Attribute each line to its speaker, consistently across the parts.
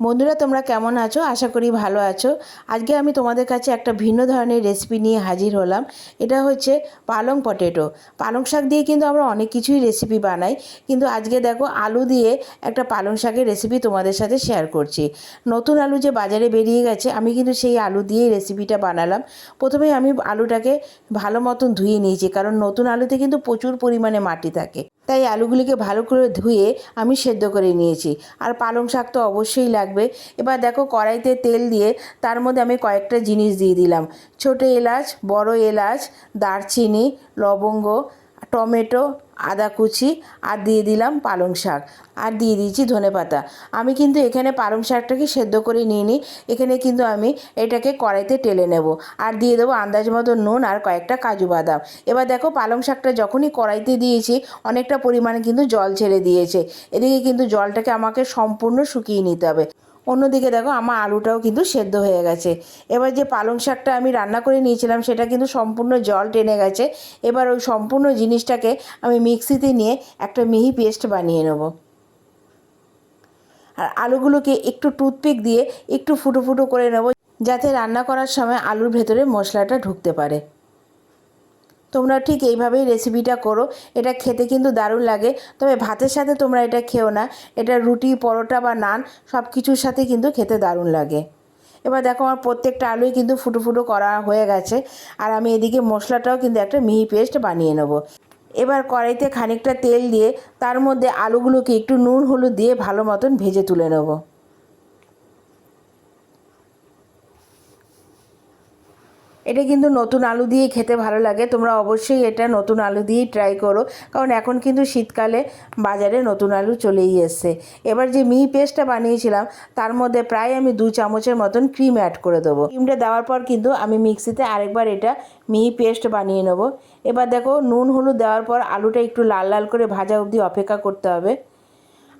Speaker 1: বন্ধুরা তোমরা কেমন আছো? আশা করি ভালো আছো। আজকে আমি তোমাদের কাছে একটা ভিন্ন ধরনের রেসিপি নিয়ে হাজির হলাম। এটা হচ্ছে পালং পটেটো। পালং শাক দিয়ে কিন্তু আমরা অনেক কিছুই রেসিপি বানাই, কিন্তু আজকে দেখো আলু দিয়ে একটা পালং শাকের রেসিপি তোমাদের সাথে শেয়ার করছি। নতুন আলু যে বাজারে বেরিয়ে গেছে, আমি কিন্তু সেই আলু দিয়েই রেসিপিটা বানালাম। প্রথমে আমি আলুটাকে ভালো মতন ধুয়ে নিয়েছি, কারণ নতুন আলুতে কিন্তু প্রচুর পরিমাণে মাটি থাকে। তাই আলুগুলিকে ভালো করে ধুয়ে আমি সেদ্ধ করে নিয়েছি। আর পালং শাক তো অবশ্যই লাগবে। এবার দেখো কড়াইতে তেল দিয়ে তার মধ্যে আমি কয়েকটা জিনিস দিয়ে দিলাম। ছোটো এলাচ, বড় এলাচ, দারচিনি, লবঙ্গ, টমেটো, আদা কুচি, আর দিয়ে দিলাম পালং শাক, আর দিয়ে দিয়েছি ধনেপাতা। আমি কিন্তু এখানে পালং শাকটাকে সেদ্ধ করে নিইনি, এখানে কিন্তু আমি এটাকে কড়াইতে টেলে নেব। আর দিয়ে দেবো আন্দাজ মতো নুন আর কয়েকটা কাজু বাদাম। এবার দেখো পালং শাকটা যখনই কড়াইতে দিয়েছি অনেকটা পরিমাণে কিন্তু জল ছেড়ে দিয়েছে। এদিকে কিন্তু জলটাকে আমাকে সম্পূর্ণ শুকিয়ে নিতে হবে। অন্যদিকে দেখো আমার আলুটাও কিন্তু সেদ্ধ হয়ে গেছে। এবার যে পালং শাকটা আমি রান্না করে নিয়েছিলাম সেটা কিন্তু সম্পূর্ণ জল টেনে গেছে। এবার ওই সম্পূর্ণ জিনিসটাকে আমি মিক্সিতে নিয়ে একটা মিহি পেস্ট বানিয়ে নেব। আর আলুগুলোকে একটু টুথপিক দিয়ে একটু ফুটো ফুটো করে নেব, যাতে রান্না করার সময় আলুর ভেতরে মশলাটা ঢুকতে পারে। তোমরা ঠিক এইভাবেই রেসিপিটা করো। এটা খেতে কিন্তু দারুণ লাগে, তবে ভাতের সাথে তোমরা এটা খেও না, এটা রুটি, পরোটা বা নান সব কিছুর সাথে কিন্তু খেতে দারুণ লাগে। এবার দেখো আমার প্রত্যেকটা আলুই কিন্তু ফুটো ফুটো করা হয়ে গেছে। আর আমি এদিকে মশলাটাও কিন্তু একটা মিহি পেস্ট বানিয়ে নেব। এবার কড়াইতে খানিকটা তেল দিয়ে তার মধ্যে আলুগুলোকে একটু নুন হলুদ দিয়ে ভালো মতন ভেজে তুলে নেব। এটা কিন্তু নতুন আলু দিয়ে খেতে ভালো লাগে। তোমরা অবশ্যই এটা নতুন আলু দিয়েই ট্রাই করো, কারণ এখন কিন্তু শীতকালে বাজারে নতুন আলু চলেই এসছে। এবার যে মিহি পেস্টটা বানিয়েছিলাম তার মধ্যে প্রায় আমি 2 চামচের মতন ক্রিম অ্যাড করে দেবো। ক্রিমটা দেওয়ার পর কিন্তু আমি মিক্সিতে আরেকবার এটা মিহি পেস্ট বানিয়ে নেবো। এবার দেখো নুন হলুদ দেওয়ার পর আলুটা একটু লাল লাল করে ভাজা অবধি অপেক্ষা করতে হবে।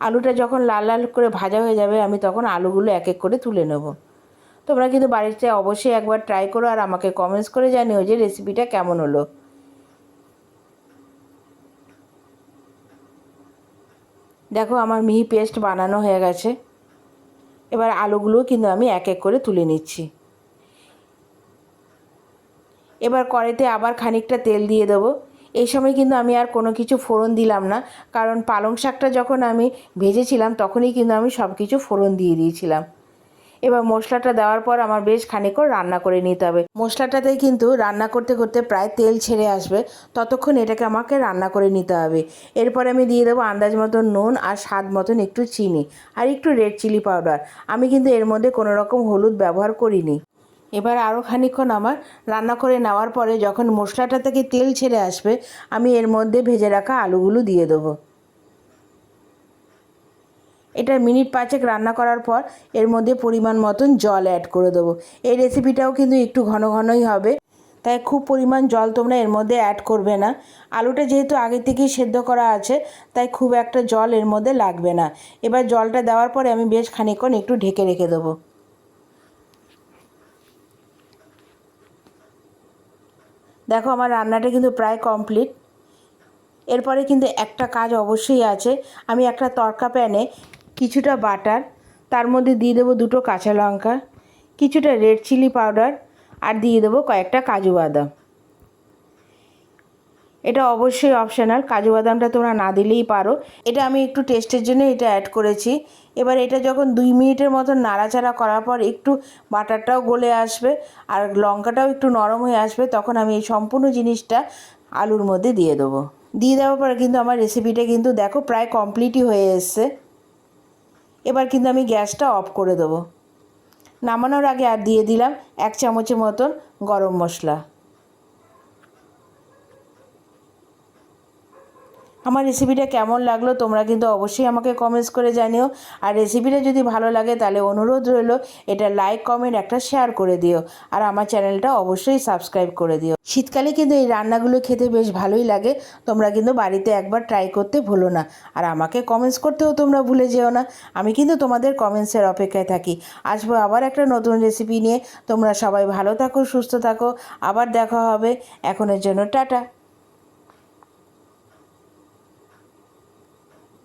Speaker 1: আলুটা যখন লাল লাল করে ভাজা হয়ে যাবে আমি তখন আলুগুলো এক এক করে তুলে নেবো। তোমরা কিন্তু বাড়িতে অবশ্যই একবার ট্রাই করো আর আমাকে কমেন্টস করে জানিও যে রেসিপিটা কেমন হলো। দেখো আমার মিহি পেস্ট বানানো হয়ে গেছে। এবার আলুগুলোও কিন্তু আমি এক এক করে তুলে নিচ্ছি। এবার কড়াইতে আবার খানিকটা তেল দিয়ে দেবো। এই সময় কিন্তু আমি আর কোনো কিছু ফোড়ন দিলাম না, কারণ পালং শাকটা যখন আমি ভেজেছিলাম তখনই কিন্তু আমি সব কিছু ফোড়ন দিয়ে দিয়েছিলাম। এবার মশলাটা দেওয়ার পর আমার বেশ খানিকক্ষণ রান্না করে নিতে হবে। মশলাটাতে কিন্তু রান্না করতে করতে প্রায় তেল ছেড়ে আসবে, ততক্ষণ এটাকে আমাকে রান্না করে নিতে হবে। এরপরে আমি দিয়ে দেবো আন্দাজ মতন নুন আর স্বাদ মতন একটু চিনি আর একটু রেড চিলি পাউডার। আমি কিন্তু এর মধ্যে কোনো রকম হলুদ ব্যবহার করিনি। এবার আরও খানিকক্ষণ আমার রান্না করে নেওয়ার পরে যখন মশলাটা থেকে তেল ছেড়ে আসবে আমি এর মধ্যে ভেজে রাখা আলুগুলো দিয়ে দেবো। এটা মিনিট 5 রান্না করার পর এর মধ্যে পরিমাণ মতন জল অ্যাড করে দেবো। এই রেসিপিটাও কিন্তু একটু ঘন ঘনই হবে, তাই খুব পরিমাণ জল তোমরা এর মধ্যে অ্যাড করবে না। আলুটা যেহেতু আগে থেকেই সেদ্ধ করা আছে তাই খুব একটা জল এর মধ্যে লাগবে না। এবার জলটা দেওয়ার পরে আমি বেশ খানিকক্ষণ একটু ঢেকে রেখে দেবো। দেখো আমার রান্নাটা কিন্তু প্রায় কমপ্লিট। এরপরে কিন্তু একটা কাজ অবশ্যই আছে। আমি একটা তড়কা প্যানে কিছুটা বাটার, তার মধ্যে দিয়ে দেবো 2টো কাঁচা লঙ্কা, কিছুটা রেড চিলি পাউডার, আর দিয়ে দেবো কয়েকটা কাজু বাদাম। এটা অবশ্যই অপশনাল, কাজু বাদামটা তোমরা না দিলেই পারো। এটা আমি একটু টেস্টের জন্য এটা অ্যাড করেছি। এবার এটা যখন 2 মিনিটের মতো নাড়াচাড়া করার পর একটু বাটারটাও গলে আসবে আর লঙ্কাটাও একটু নরম হয়ে আসবে, তখন আমি এই সম্পূর্ণ জিনিসটা আলুর মধ্যে দিয়ে দেবো। দিয়ে দেওয়ার পরে কিন্তু আমার রেসিপিটা কিন্তু দেখো প্রায় কমপ্লিটই হয়ে এসছে। এবার কিন্তু আমি গ্যাসটা অফ করে দেবো। নামানোর আগে আর দিয়ে দিলাম 1 চামচের মতন গরম মশলা। আমার রেসিপিটা কেমন লাগলো তোমরা কিন্তু অবশ্যই আমাকে কমেন্টস করে জানিও। আর রেসিপিটা যদি ভালো লাগে তাহলে অনুরোধ রইল এটা লাইক কমেন্ট একটা শেয়ার করে দিও। আর আমার চ্যানেলটা অবশ্যই সাবস্ক্রাইব করে দিও। শীতকালে কিন্তু এই রান্নাগুলো খেতে বেশ ভালোই লাগে। তোমরা কিন্তু বাড়িতে একবার ট্রাই করতে ভুলো না। আর আমাকে কমেন্টস করতেও তোমরা ভুলে যেও না। আমি কিন্তু তোমাদের কমেন্টসের অপেক্ষায় থাকি। আসবো আবার একটা নতুন রেসিপি নিয়ে। তোমরা সবাই ভালো থাকো, সুস্থ থাকো। আবার দেখা হবে। এখনের জন্য টাটা।